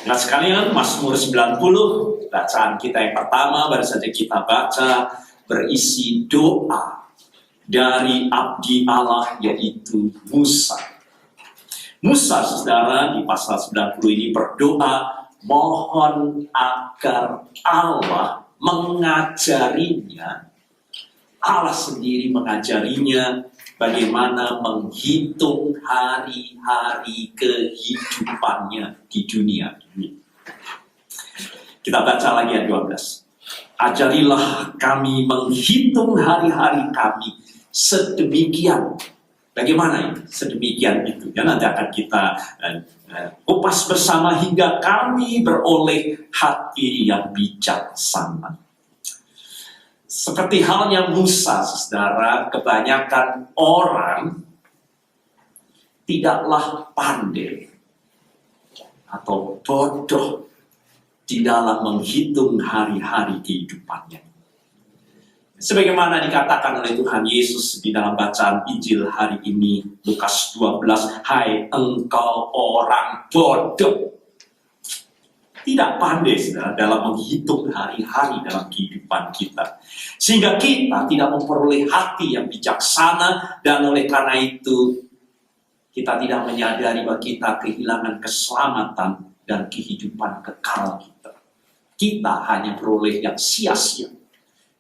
Nah sekalian, Mazmur 90, bacaan kita yang pertama baru saja kita baca, berisi doa dari abdi Allah, yaitu Musa. Musa, saudara, di pasal 90 ini berdoa, mohon agar Allah mengajarinya, Allah sendiri mengajarinya bagaimana menghitung hari-hari kehidupannya di dunia ini. Kita baca lagi ayat 12. Ajarilah kami menghitung hari-hari kami sedemikian. Bagaimana ini? Sedemikian itu. Ya, nanti akan kita kupas bersama hingga kami beroleh hati yang bijaksana. Seperti halnya Musa, saudara, kebanyakan orang tidaklah pandai atau bodoh di dalam menghitung hari-hari kehidupannya. Sebagaimana dikatakan oleh Tuhan Yesus di dalam bacaan Injil hari ini, Lukas 12, hai engkau orang bodoh. Tidak pandai, saudara, dalam menghitung hari-hari dalam kehidupan kita. Sehingga kita tidak memperoleh hati yang bijaksana, dan oleh karena itu kita tidak menyadari bahwa kita kehilangan keselamatan dan kehidupan kekal kita. Kita hanya peroleh yang sia-sia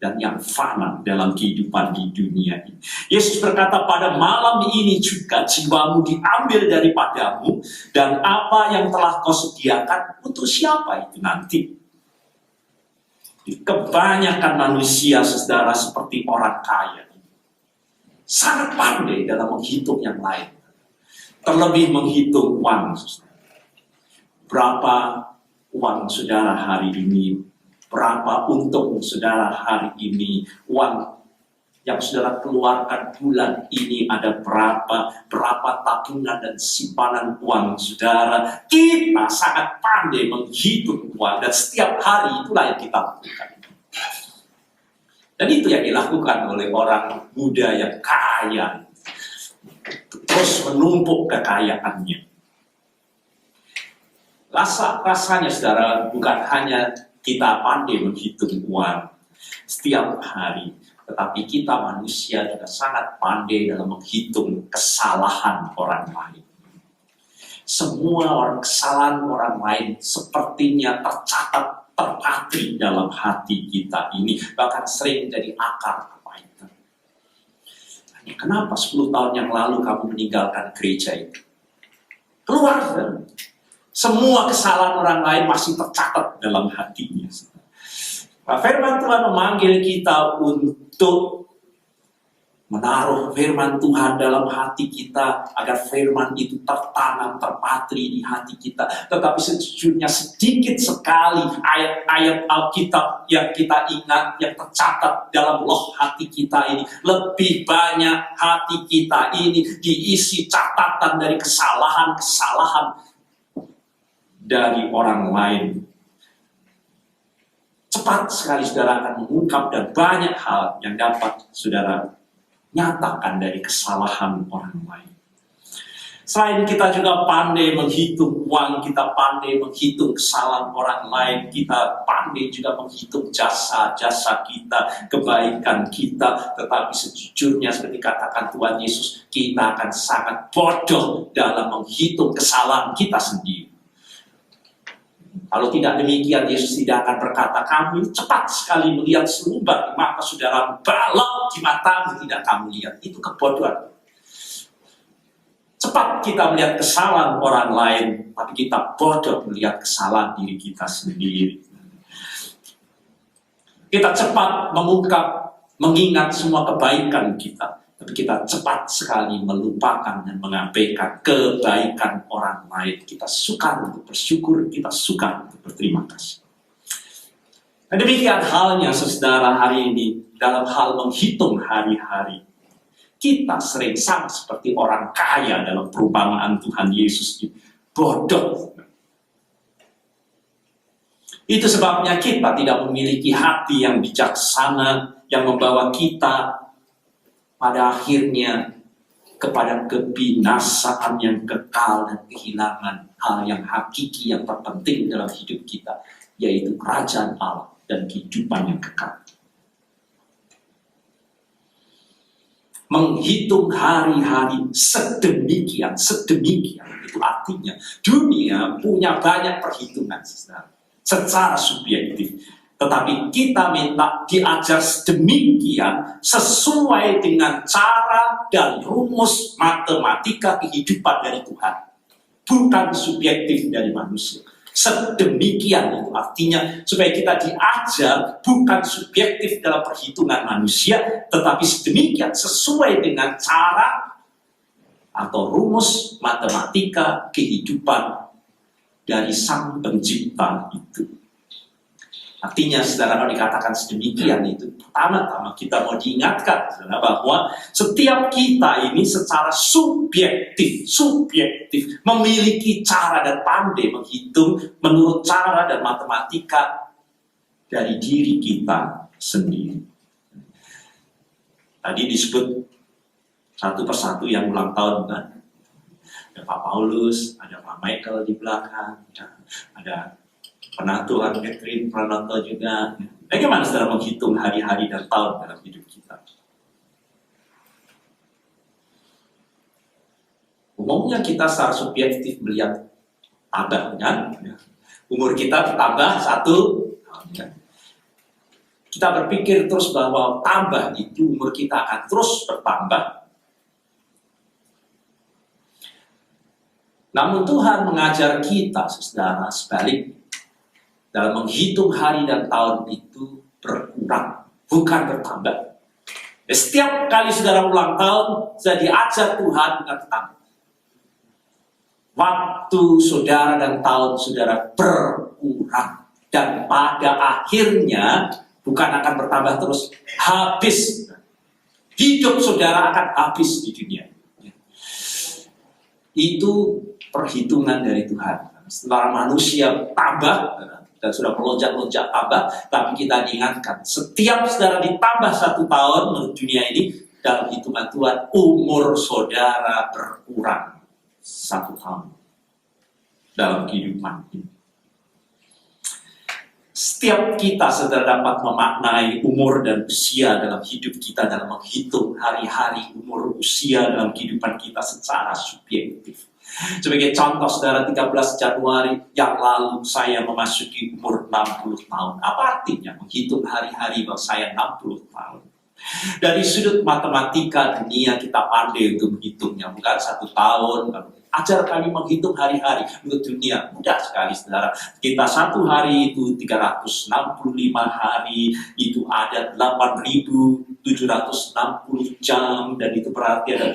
dan yang fana dalam kehidupan di dunia ini. Yesus berkata, pada malam ini juga jiwamu diambil daripadamu, dan apa yang telah kau sediakan untuk siapa itu nanti? Kebanyakan manusia, saudara, seperti orang kaya, sangat pandai dalam menghitung yang lain. Terlebih menghitung uang, saudara. Berapa uang saudara hari ini? Berapa untung saudara hari ini? Uang yang saudara keluarkan bulan ini ada berapa tabungan dan simpanan uang saudara. Kita sangat pandai menghitung uang, dan setiap hari itulah yang kita lakukan. Dan itu yang dilakukan oleh orang muda yang kaya, terus menumpuk kekayaannya. Rasanya saudara, bukan hanya kita pandai menghitung uang setiap hari, tetapi kita manusia juga sangat pandai dalam menghitung kesalahan orang lain. Semua kesalahan orang lain sepertinya tercatat, terpatri dalam hati kita ini, bahkan sering menjadi akar kebaikan. Kenapa 10 tahun yang lalu kamu meninggalkan gereja itu? Keluar, kan? Semua kesalahan orang lain masih tercatat dalam hatinya. Firman Tuhan memanggil kita untuk menaruh firman Tuhan dalam hati kita, agar firman itu tertanam, terpatri di hati kita. Tetapi sejujurnya sedikit sekali ayat-ayat Alkitab yang kita ingat, yang tercatat dalam loh hati kita ini. Lebih banyak hati kita ini diisi catatan dari kesalahan-kesalahan dari orang lain. Cepat sekali saudara akan mengungkap, dan banyak hal yang dapat saudara nyatakan dari kesalahan orang lain. Selain kita juga pandai menghitung uang, kita pandai menghitung kesalahan orang lain, kita pandai juga menghitung jasa-jasa kita, kebaikan kita. Tetapi sejujurnya seperti katakan Tuhan Yesus, kita akan sangat bodoh dalam menghitung kesalahan kita sendiri. Kalau tidak demikian, Yesus tidak akan berkata, kamu cepat sekali melihat selumbar di mata saudara, balau di matamu tidak kamu lihat. Itu kebodohan. Cepat kita melihat kesalahan orang lain, tapi kita bodoh melihat kesalahan diri kita sendiri. Kita cepat mengungkap, mengingat semua kebaikan kita, tapi kita cepat sekali melupakan dan mengabaikan kebaikan orang lain. Kita suka untuk bersyukur, kita suka untuk berterima kasih. Dan demikian halnya saudara hari ini dalam hal menghitung hari-hari. Kita sering sama seperti orang kaya dalam perumpamaan Tuhan Yesus. Bodoh. Itu sebabnya kita tidak memiliki hati yang bijaksana, yang membawa kita pada akhirnya kepada kebinasaan yang kekal dan kehilangan hal yang hakiki yang terpenting dalam hidup kita, yaitu kerajaan Allah dan kehidupan yang kekal. Menghitung hari-hari sedemikian, itu artinya dunia punya banyak perhitungan, saudara, secara subjektif. Tetapi kita minta diajar sedemikian sesuai dengan cara dan rumus matematika kehidupan dari Tuhan. Bukan subjektif dari manusia. Sedemikian itu artinya supaya kita diajar bukan subjektif dalam perhitungan manusia, tetapi sedemikian sesuai dengan cara atau rumus matematika kehidupan dari Sang Pencipta itu. Artinya, saudara, kalau dikatakan sedemikian itu, pertama-tama kita mau diingatkan, saudara, bahwa setiap kita ini secara subjektif, memiliki cara dan pandai menghitung menurut cara dan matematika dari diri kita sendiri. Tadi disebut satu persatu yang ulang tahun, kan? Ada Pak Paulus, ada Pak Michael di belakang, ada Penatuan Catherine Pranoto juga. Bagaimana saudara menghitung hari-hari dan tahun dalam hidup kita? Umumnya kita secara subjektif melihat tambah, kan? Umur kita bertambah 1 tahun, kan? Kita berpikir terus bahwa tambah itu umur kita akan terus bertambah. Namun Tuhan mengajar kita, saudara, sebaliknya. Dalam menghitung hari dan tahun itu berkurang, bukan bertambah. Setiap kali saudara ulang tahun, saya diajar Tuhan bukan bertambah. Waktu saudara dan tahun saudara berkurang. Dan pada akhirnya, bukan akan bertambah terus, habis. Hidup saudara akan habis di dunia. Itu perhitungan dari Tuhan. Setelah manusia tambah, dan sudah melonjak-lonjak tambah, tapi kita diingatkan, setiap saudara ditambah 1 tahun menurut dunia ini, dalam hitungan Tuhan, umur saudara berkurang 1 tahun dalam kehidupan ini. Setiap kita saudara dapat memaknai umur dan usia dalam hidup kita, dalam menghitung hari-hari umur usia dalam kehidupan kita secara subjektif. Sebagai contoh, saudara, 13 Januari yang lalu saya memasuki umur 60 tahun. Apa artinya menghitung hari-hari bahwa saya 60 tahun? Dari sudut matematika dunia kita pandai untuk menghitungnya. Bukan 1 tahun. Ajar kami menghitung hari-hari. Menurut dunia mudah sekali, saudara. Kita 1 hari itu 365 hari. Itu ada 8.760 jam. Dan itu berarti ada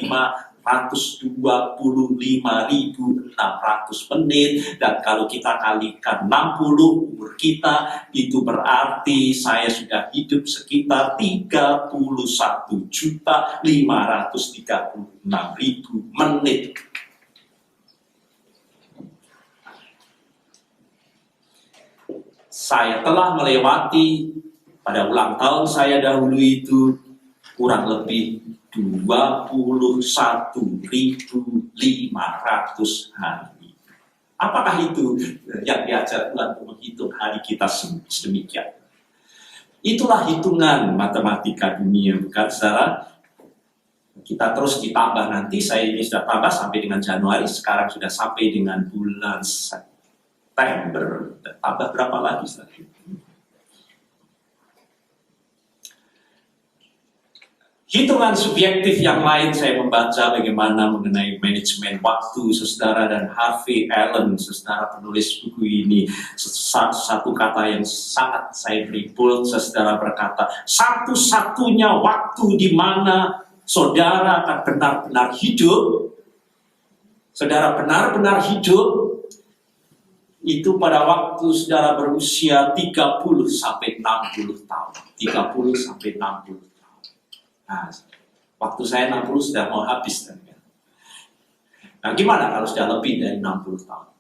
525.600 menit, dan kalau kita kalikan 60 umur kita, itu berarti saya sudah hidup sekitar 31.536.000 menit. Saya telah melewati pada ulang tahun saya dahulu itu kurang lebih 21.500 hari. Apakah itu yang diajar Tuhan untuk menghitung hari kita sedemikian? Itulah hitungan matematika dunia, bukan, saudara? Kita terus ditambah nanti, saya ini sudah tambah sampai dengan Januari, sekarang sudah sampai dengan bulan September. Tambah berapa lagi, saudara? Hitungan subjektif yang lain, saya membaca bagaimana mengenai manajemen waktu, saudara, dan Harvey Allen, saudara, penulis buku ini. Satu kata yang sangat saya beri bold, saudara, berkata, satu-satunya waktu di mana saudara akan benar-benar hidup, saudara benar-benar hidup, itu pada waktu saudara berusia 30 sampai 60 tahun. 30 sampai 60 tahun. Nah, waktu saya 60 sudah mau habis, kan? Nah, gimana kalau sudah lebih dari 60 tahun?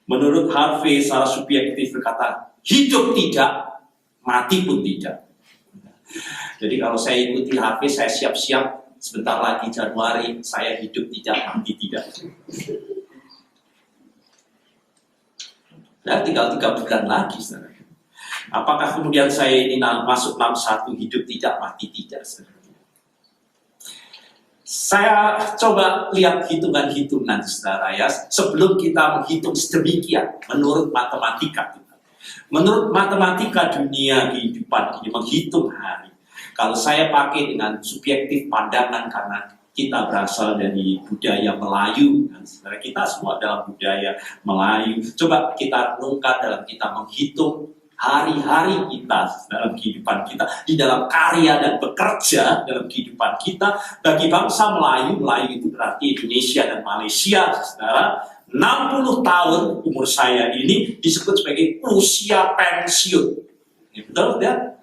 Menurut Harvey, secara subjektif berkata, hidup tidak, mati pun tidak. Jadi kalau saya ikuti Harvey, saya siap-siap sebentar lagi Januari, saya hidup tidak mati tidak. Dan tinggal 3 bulan lagi, saudara. Apakah kemudian saya ini masuk dalam satu hidup tidak mati tidak, saudara? Saya coba lihat hitungan-hitungan, saudara ya, sebelum kita menghitung sedemikian menurut matematika. Menurut matematika dunia kehidupan ini menghitung hari. Kalau saya pakai dengan subjektif pandangan karena kita berasal dari budaya Melayu, dan saudara kita semua dalam budaya Melayu. Coba kita renungkan dalam kita menghitung hari-hari kita dalam kehidupan kita, di dalam karya dan bekerja dalam kehidupan kita. Bagi bangsa Melayu, Melayu itu berarti Indonesia dan Malaysia, saudara. 60 tahun umur saya ini disebut sebagai usia pensiun. Ya, betul ya?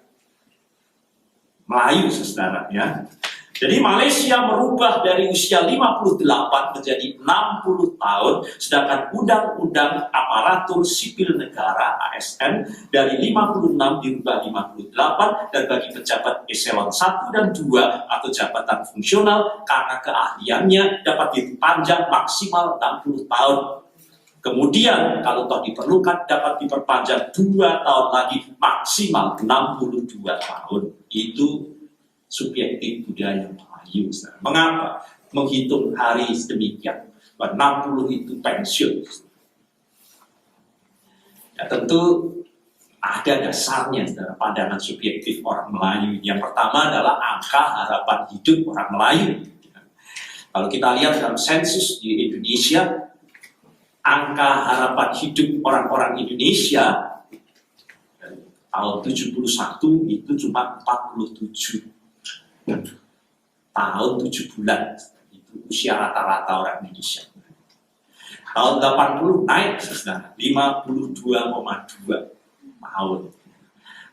Melayu, saudara ya. Jadi Malaysia merubah dari usia 58 menjadi 60 tahun, sedangkan Undang-Undang Aparatur Sipil Negara ASN dari 56 dirubah 58, dan bagi pejabat eselon 1 dan 2 atau jabatan fungsional karena keahliannya dapat dipanjang maksimal 60 tahun. Kemudian kalau toh diperlukan dapat diperpanjang 2 tahun lagi maksimal 62 tahun. Itu subjektif budaya Melayu. Mengapa menghitung hari sedemikian? 60 itu pensiun. Ya, tentu ada dasarnya, saudara, pandangan subjektif orang Melayu. Yang pertama adalah angka harapan hidup orang Melayu. Kalau kita lihat dalam sensus di Indonesia, angka harapan hidup orang-orang Indonesia tahun 71 itu cuma 47 tahun 7 bulan. Itu usia rata-rata orang Indonesia. Tahun 80 naik, saudara, 52,2 tahun.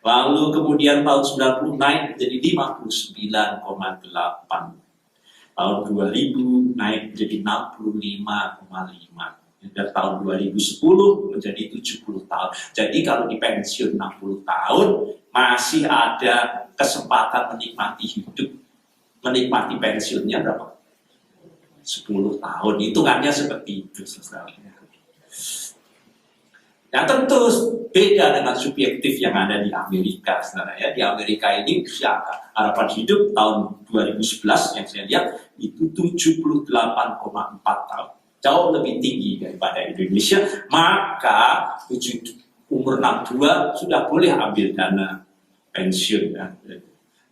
Lalu kemudian tahun 90 naik menjadi 59,8. Tahun 2000 naik menjadi 65,5. Dan tahun 2010 menjadi 70 tahun. Jadi kalau di pensiun 60 tahun, masih ada kesempatan menikmati hidup. Menikmati pensiunnya berapa? 10 tahun. Hitungannya seperti itu, saudara. Nah, tentu beda dengan subjektif yang ada di Amerika, saudara ya. Di Amerika ini usia harapan hidup tahun 2011 yang saya lihat itu 78,4 tahun. Jauh lebih tinggi daripada Indonesia. Maka umur 62 sudah boleh ambil dana pensiun ya,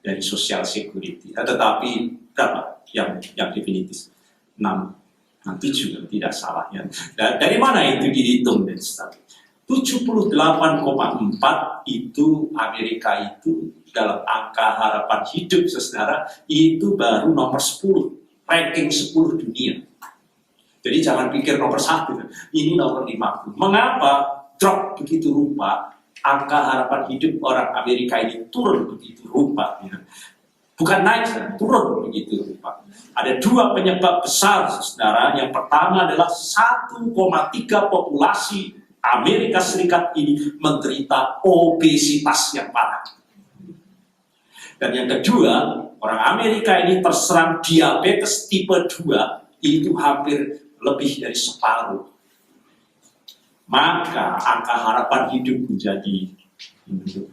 dari Social Security. Tetapi berapa yang definitif? 67 tidak salah ya. Dari mana itu dihitung? 78,4 itu Amerika itu dalam angka harapan hidup, saudara, itu baru nomor 10, ranking 10 dunia. Jadi jangan pikir nomor 1, ini nomor 50. Mengapa drop begitu rupa? Angka harapan hidup orang Amerika ini turun begitu rupa. Ya. Bukan naik, turun begitu rupa. Ada 2 penyebab besar, saudara. Yang pertama adalah 1,3 populasi Amerika Serikat ini menderita obesitas yang parah. Dan yang kedua, orang Amerika ini terserang diabetes tipe 2, itu hampir lebih dari separuh. Maka angka harapan hidup menjadi menurun.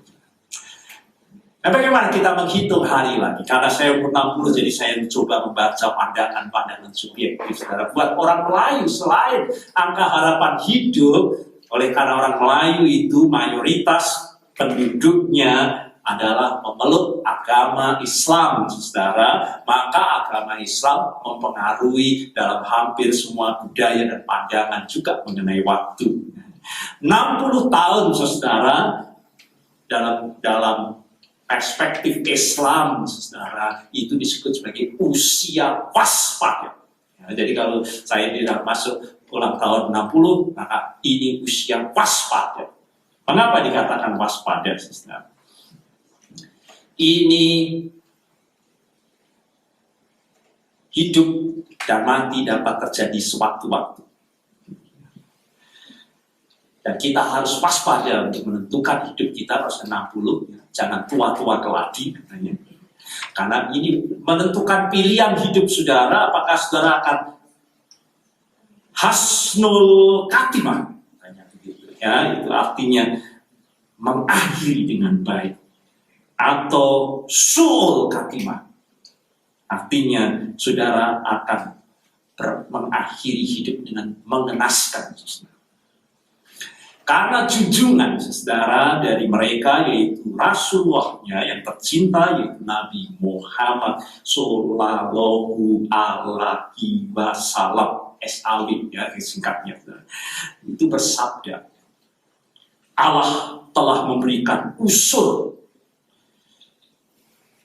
Nah, bagaimana kita menghitung hari lagi? Karena saya umur 60, jadi saya mencoba membaca pandangan-pandangan subjektif. Saudara, buat orang Melayu, selain angka harapan hidup, oleh karena orang Melayu itu mayoritas penduduknya adalah memeluk agama Islam, saudara, maka agama Islam mempengaruhi dalam hampir semua budaya dan pandangan juga mengenai waktu. 60 tahun, saudara, dalam perspektif Islam, saudara, itu disebut sebagai usia waspada. Ya, jadi kalau saya tidak masuk ulang tahun 60, maka ini usia waspada. Mengapa dikatakan waspada, saudara? Ini hidup dan mati dapat terjadi sewaktu-waktu. Dan kita harus waspada untuk menentukan hidup kita harus 60, jangan tua-tua keladi katanya. Karena ini menentukan pilihan hidup saudara, apakah saudara akan hasnul khatimah. Ya, itu artinya mengakhiri dengan baik. Atau su'ul khatimah. Artinya saudara akan mengakhiri hidup dengan mengenaskan. Karena junjungan saudara dari mereka, yaitu Rasulullahnya yang tercinta, yaitu Nabi Muhammad Sallallahu Alaihi Wasallam, SAW ya singkatnya, itu bersabda, Allah telah memberikan usul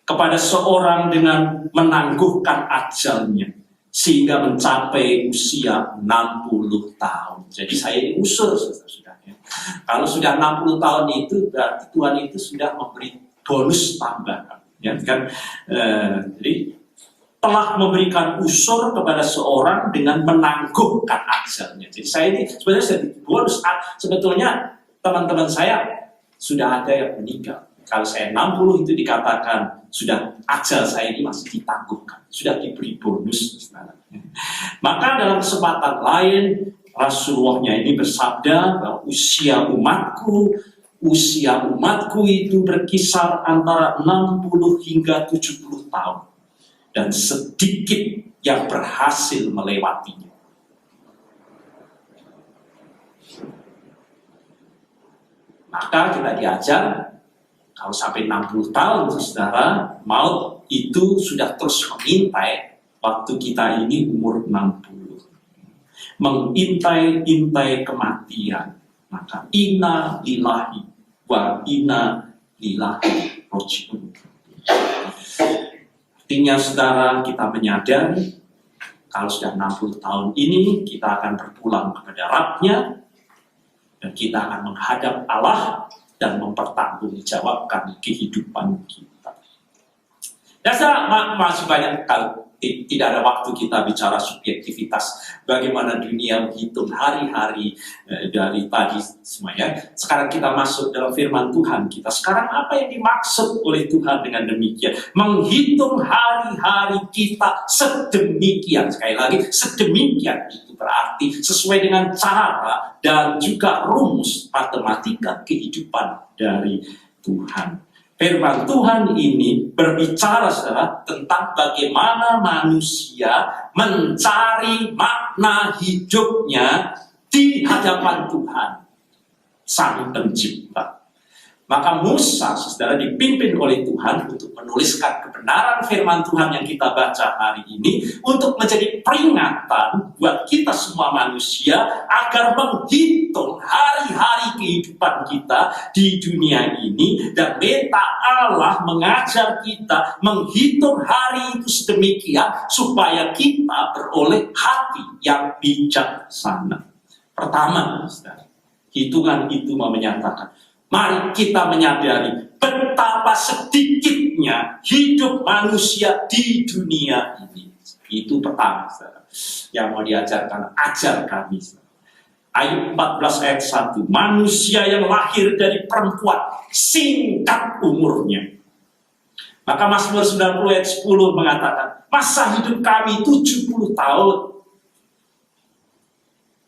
kepada seorang dengan menangguhkan ajalnya sehingga mencapai usia 60 tahun. Jadi saya ini usul sudah ya. Kalau sudah 60 tahun itu berarti Tuhan itu sudah memberi bonus tambahan, ya kan? Jadi telah memberikan usul kepada seorang dengan menangguhkan ajalnya. Jadi saya ini sebenarnya sudah bonus. Sebetulnya teman-teman saya sudah ada yang meninggal. Kalau saya 60 itu dikatakan sudah ajal saya ini masih ditangguhkan, sudah diberi bonus. Maka dalam kesempatan lain Rasulullahnya ini bersabda bahwa usia umatku itu berkisar antara 60 hingga 70 tahun dan sedikit yang berhasil melewatinya. Maka kita diajar kalau sampai 60 tahun saudara, maut itu sudah terus mengintai waktu kita ini umur 60. Mengintai-intai kematian. Maka inna lillahi wa inna ilaihi raji'un. Artinya saudara, kita menyadari kalau sudah 60 tahun ini kita akan berpulang kepada Rabb-Nya dan kita akan menghadap Allah dan mempertanggungjawabkan kehidupan kita. Dan masih banyak kalau tidak ada waktu kita bicara subjektivitas, bagaimana dunia menghitung hari-hari dari tadi semuanya. Sekarang kita masuk dalam firman Tuhan kita. Sekarang apa yang dimaksud oleh Tuhan dengan demikian? Menghitung hari-hari kita sedemikian. Sekali lagi, sedemikian itu berarti sesuai dengan cara dan juga rumus matematika kehidupan dari Tuhan. Firman Tuhan ini berbicara saudara tentang bagaimana manusia mencari makna hidupnya di hadapan Tuhan Sang Pencipta. Maka Musa saudara dipimpin oleh Tuhan untuk menuliskan kebenaran firman Tuhan yang kita baca hari ini untuk menjadi peringatan buat kita semua manusia agar menghitung hari-hari kehidupan kita di dunia ini, dan minta Allah mengajar kita menghitung hari itu sedemikian supaya kita beroleh hati yang bijaksana. Pertama, saudara, hitungan itu menyatakan mari kita menyadari betapa sedikitnya hidup manusia di dunia ini. Itu pertama, saudara, yang mau diajarkan, ajar kami. Ayat 14 ayat 1, manusia yang lahir dari perempuan singkat umurnya. Maka Mazmur 90 ayat 10 mengatakan, masa hidup kami 70 tahun.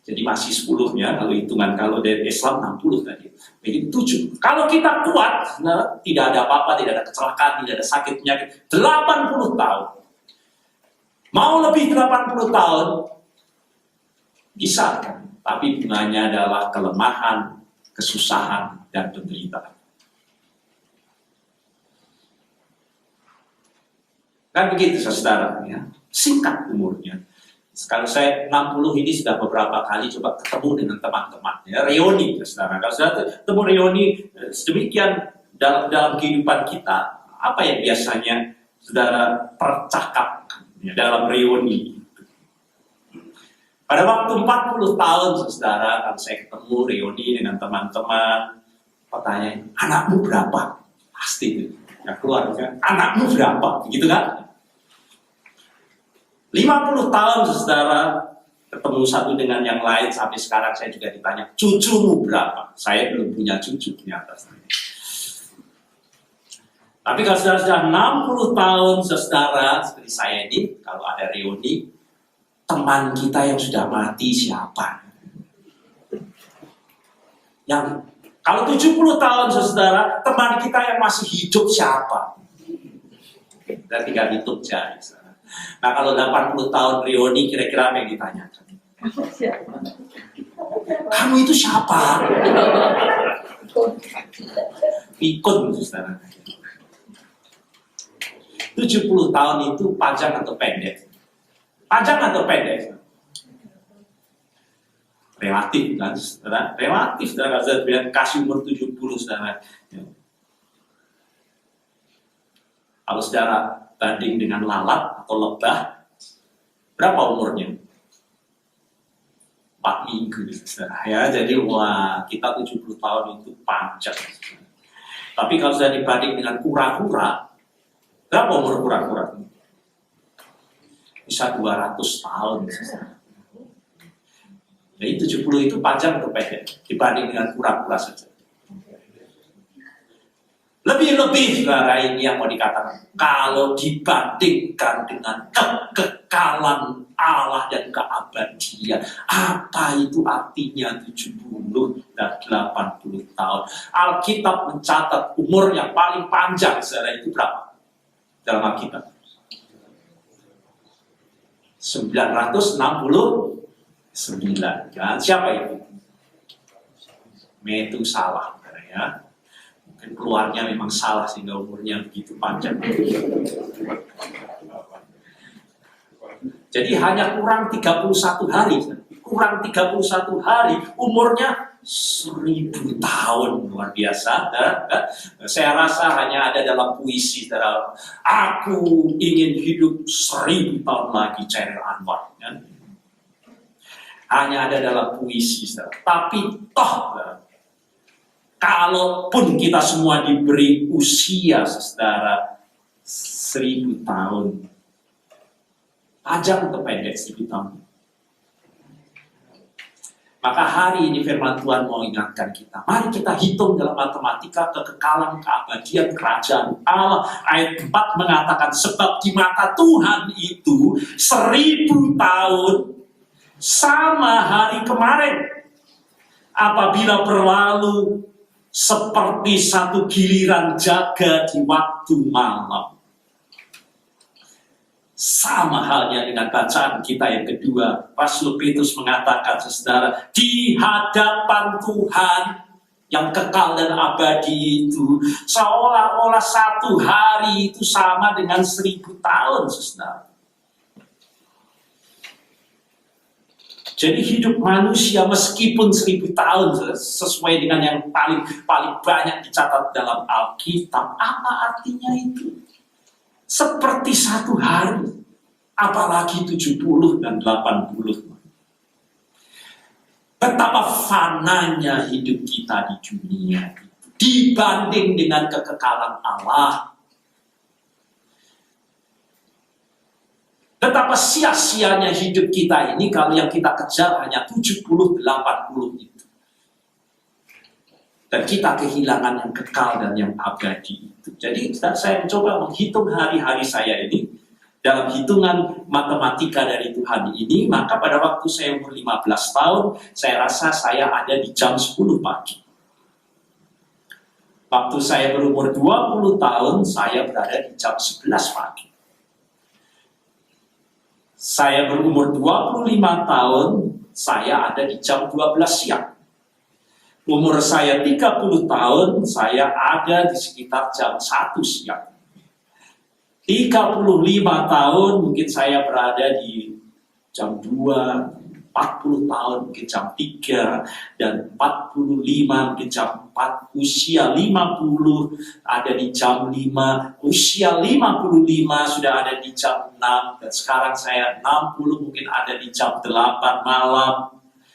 Jadi masih 10-nya, kalau dari Islam 60 tadi. Jadi 7. Kalau kita kuat, tidak ada apa-apa, tidak ada kecelakaan, tidak ada sakit penyakit, 80 tahun. Mau lebih 80 tahun, bisa kan? Tapi bunganya adalah kelemahan, kesusahan, dan penderitaan. Kan begitu saudara, ya. Singkat umurnya. Kalau saya 60 ini sudah beberapa kali coba ketemu dengan teman-teman, ya, reuni, saudara. Kalau sudah ketemu reuni sedemikian dalam kehidupan kita, apa yang biasanya saudara percakapkan ya, dalam reuni? Pada waktu 40 tahun, saudara, kalau saya ketemu reuni dengan teman-teman, pertanyaan, anakmu berapa? Pasti itu, ya keluar kan, anakmu berapa? Gitu kan? 50 tahun, saudara, ketemu satu dengan yang lain, sampai sekarang saya juga ditanya, cucumu berapa? Saya belum punya cucu, ternyata. Tapi kalau saudara sudah 60 tahun, saudara seperti saya ini, kalau ada reuni, teman kita yang sudah mati siapa? Yang kalau 70 tahun, saudara, teman kita yang masih hidup siapa? Dan tinggal hitung jari. Nah, kalau 80 tahun reuni, kira-kira apa yang ditanyakan? Kamu itu siapa? Pikun, saudara. 70 tahun itu panjang atau pendek? Panjang atau pendek? Relatif kan, saudara? Relatif, saudara. Saya bilang kasih umur 70, saudara. Kalau saudara banding dengan lalat atau lebah, berapa umurnya? 4 minggu, saudara. Ya, jadi wah, kita 70 tahun itu panjang. Tapi kalau sudah dibanding dengan kura-kura, berapa umur kura-kura? Bisa 200 tahun. Jadi 70 itu panjang atau pendek dibanding dengan kura-kura saja. Lebih-lebih, saudara, ini yang mau dikatakan. Kalau dibandingkan dengan kekekalan Allah dan keabadian, apa itu artinya 70 dan 80 tahun? Alkitab mencatat umur yang paling panjang, saudara, itu berapa? Dalam Alkitab 969. Kan? Siapa itu? Metusalah, ya. Mungkin keluarnya memang salah sehingga umurnya begitu panjang. Jadi hanya kurang 31 hari. Kurang 31 hari umurnya 1000 tahun, luar biasa. Saya rasa hanya ada dalam puisi, aku ingin hidup 1000 tahun lagi, Chairil Anwar. Hanya ada dalam puisi, tapi toh, kalaupun kita semua diberi usia, saudara, 1000 tahun, panjang atau pendek 1000 tahun? Maka hari ini firman Tuhan mau ingatkan kita. Mari kita hitung dalam matematika kekekalan, keabadian, kerajaan Allah. Ayat 4 mengatakan, sebab di mata Tuhan itu 1000 tahun sama hari kemarin. Apabila berlalu seperti satu giliran jaga di waktu malam. Sama halnya dengan bacaan kita yang kedua. Rasul Petrus mengatakan, saudara, di hadapan Tuhan yang kekal dan abadi itu, seolah-olah satu hari itu sama dengan 1000 tahun, saudara. Jadi hidup manusia meskipun 1000 tahun, sesuai dengan yang paling banyak dicatat dalam Alkitab, apa artinya itu? Seperti satu hari, apalagi 70 dan 80. Betapa fananya hidup kita di dunia dibanding dengan kekekalan Allah. Betapa sia-sianya hidup kita ini kalau yang kita kejar hanya 70-80 itu. Dan kita kehilangan yang kekal dan yang abadi itu. Jadi saya mencoba menghitung hari-hari saya ini dalam hitungan matematika dari Tuhan ini, maka pada waktu saya umur 15 tahun, saya rasa saya ada di jam 10 pagi. Waktu saya berumur 20 tahun, saya berada di jam 11 pagi. Saya berumur 25 tahun, saya ada di jam 12 siang. Umur saya 30 tahun, saya ada di sekitar jam 1 siang. 35 tahun, mungkin saya berada di jam 2, 40 tahun, mungkin jam 3, dan 45, mungkin jam 4, usia 50, ada di jam 5, usia 55, sudah ada di jam 6, dan sekarang saya 60, mungkin ada di jam 8 malam.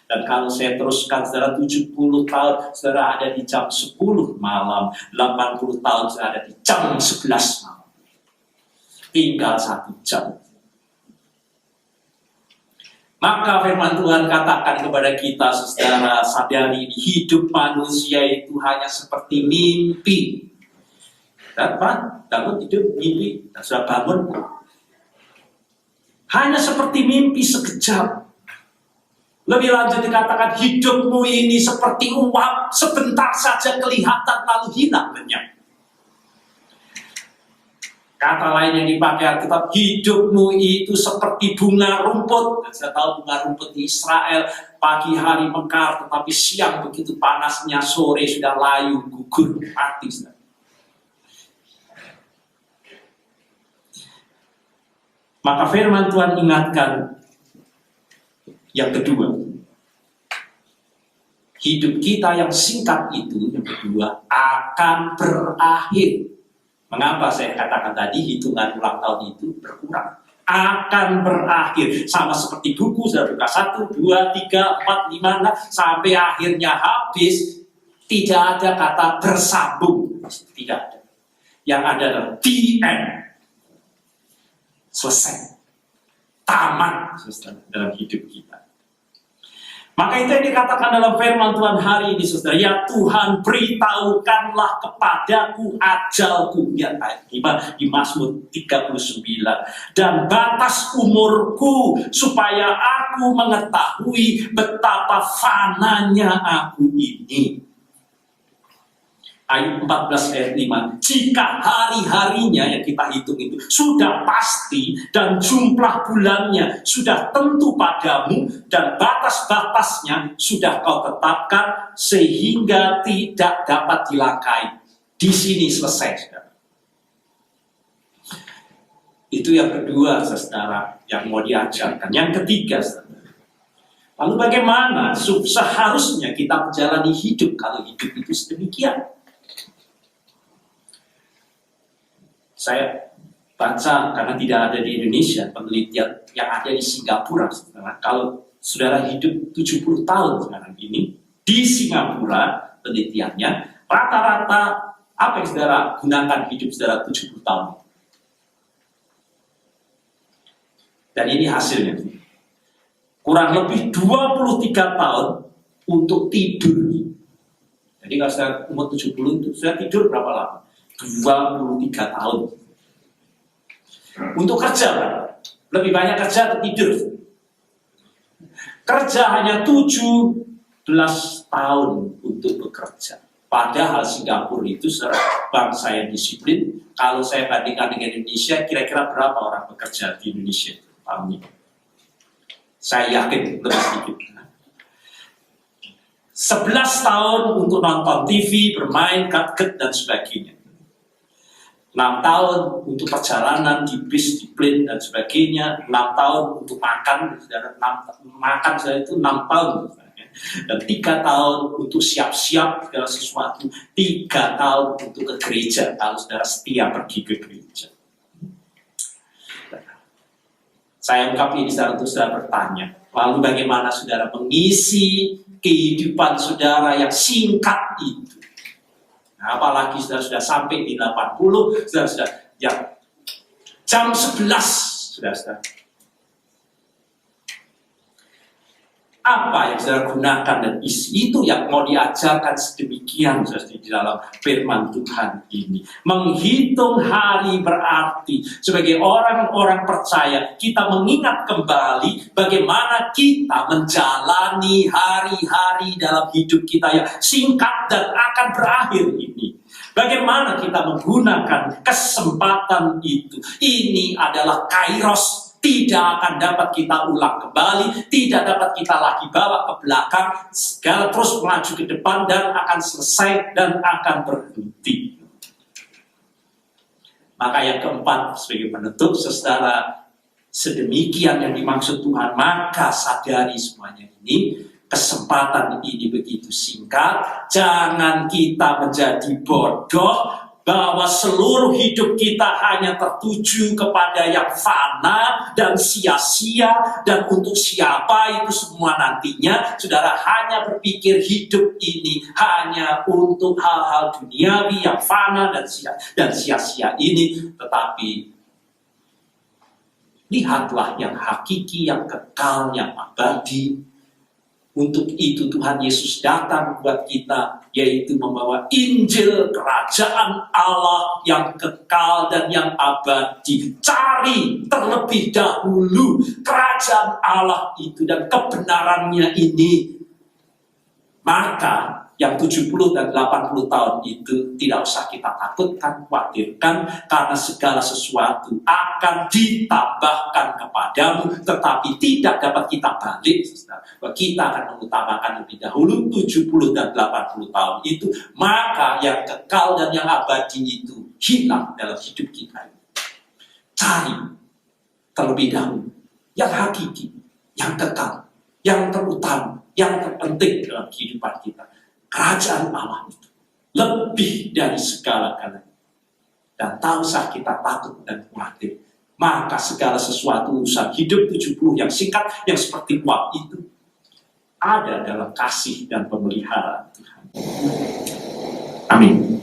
Dan kalau saya teruskan, saudara 70 tahun, saudara ada di jam 10 malam. 80 tahun, saudara ada di jam 11 malam. Tinggal 1 jam. Maka firman Tuhan katakan kepada kita, saudara, sadari hidup manusia itu hanya seperti mimpi. Bangun tidur, mimpi, dan sudah bangun. Hanya seperti mimpi sekejap. Lebih lanjut dikatakan hidupmu ini seperti uap, sebentar saja kelihatan lalu hilang lenyap. Kata lain yang dipakai Alkitab, hidupmu itu seperti bunga rumput. Saya tahu bunga rumput di Israel pagi hari mekar, tetapi siang begitu panasnya, sore sudah layu, gugur, mati. Maka firman Tuhan ingatkan yang kedua, hidup kita yang singkat itu, yang kedua, akan berakhir. Mengapa saya katakan tadi hitungan ulang tahun itu berkurang? Akan berakhir. Sama seperti buku, sudah buka 1, 2, 3, 4, 5, 6, sampai akhirnya habis. Tidak ada kata bersambung. Tidak ada. Yang ada adalah the end. Selesai. Tamat dalam hidup kita. Maka itu yang dikatakan dalam firman Tuhan hari ini, saudara. Ya Tuhan, beritahukanlah kepadaku ajalku. Ya, di Mazmur 39. Dan batas umurku, supaya aku mengetahui betapa fananya aku ini. Ayat 14 ayat 5. Jika hari-harinya yang kita hitung itu sudah pasti dan jumlah bulannya sudah tentu padamu dan batas-batasnya sudah kau tetapkan sehingga tidak dapat dilangkai. Di sini selesai, saudara. Itu yang kedua, saudara, yang mau diajarkan. Yang ketiga, saudara. Lalu bagaimana seharusnya kita menjalani hidup kalau hidup itu sedemikian? Saya baca, karena tidak ada di Indonesia, penelitian yang ada di Singapura. Saudara. Kalau saudara hidup 70 tahun sekarang ini, di Singapura penelitiannya, rata-rata apa yang saudara gunakan hidup saudara 70 tahun? Dan ini hasilnya. Kurang lebih 23 tahun untuk tidur. Jadi kalau saudara umur 70 itu, saudara tidur berapa lama? 23 tahun. Untuk kerja, lebih banyak kerja atau tidur? Kerja hanya 17 tahun untuk bekerja. Padahal Singapura itu bangsa yang disiplin. Kalau saya bandingkan dengan Indonesia, kira-kira berapa orang bekerja di Indonesia tahun ini? Saya yakin lebih sedikit. 11 tahun untuk nonton TV, bermain, gadget, dan sebagainya. 6 tahun untuk perjalanan di bis, di plane dan sebagainya. 6 tahun untuk makan, makan saya itu 6 tahun. Dan 3 tahun untuk siap-siap segala sesuatu. 3 tahun untuk ke gereja, kalau saudara setia pergi ke gereja. Saya ungkap ini saudara untuk saudara bertanya, lalu bagaimana saudara mengisi kehidupan saudara yang singkat itu? Nah, apalagi sudah sampai di 80, sudah ya, jam 11 sudah. Apa yang saudara gunakan dan isi itu yang mau diajarkan sedemikian di dalam firman Tuhan ini. Menghitung hari berarti sebagai orang-orang percaya kita mengingat kembali bagaimana kita menjalani hari-hari dalam hidup kita yang singkat dan akan berakhir ini. Bagaimana kita menggunakan kesempatan itu. Ini adalah kairos. Tidak akan dapat kita ulang kembali, tidak dapat kita lagi bawa ke belakang, segala terus maju ke depan dan akan selesai dan akan berhenti. Maka yang keempat sebagai penutup, saudara, sedemikian yang dimaksud Tuhan, maka sadari semuanya ini, kesempatan ini begitu singkat, jangan kita menjadi bodoh, bahwa seluruh hidup kita hanya tertuju kepada yang fana dan sia-sia, dan untuk siapa itu semua nantinya. Saudara hanya berpikir hidup ini hanya untuk hal-hal duniawi yang fana dan sia-sia ini, tetapi lihatlah yang hakiki, yang kekal, yang abadi. Untuk itu Tuhan Yesus datang buat kita, yaitu membawa Injil kerajaan Allah yang kekal dan yang abadi. Cari terlebih dahulu kerajaan Allah itu dan kebenarannya ini. Maka yang 70 dan 80 tahun itu tidak usah kita takutkan, khawatirkan, karena segala sesuatu akan ditambahkan kepadamu, tetapi tidak dapat kita balik. Kita akan mengutamakan lebih dahulu 70 dan 80 tahun itu, maka yang kekal dan yang abadi itu hilang dalam hidup kita. Cari terlebih dahulu yang hakiki, yang kekal, yang terutama, yang terpenting dalam kehidupan kita. Kerajaan Allah itu lebih dari segala-galanya. Dan tak usah kita takut dan khawatir. Maka segala sesuatu urusan hidup 70 yang singkat, yang seperti uap itu, ada dalam kasih dan pemeliharaan Tuhan. Amin.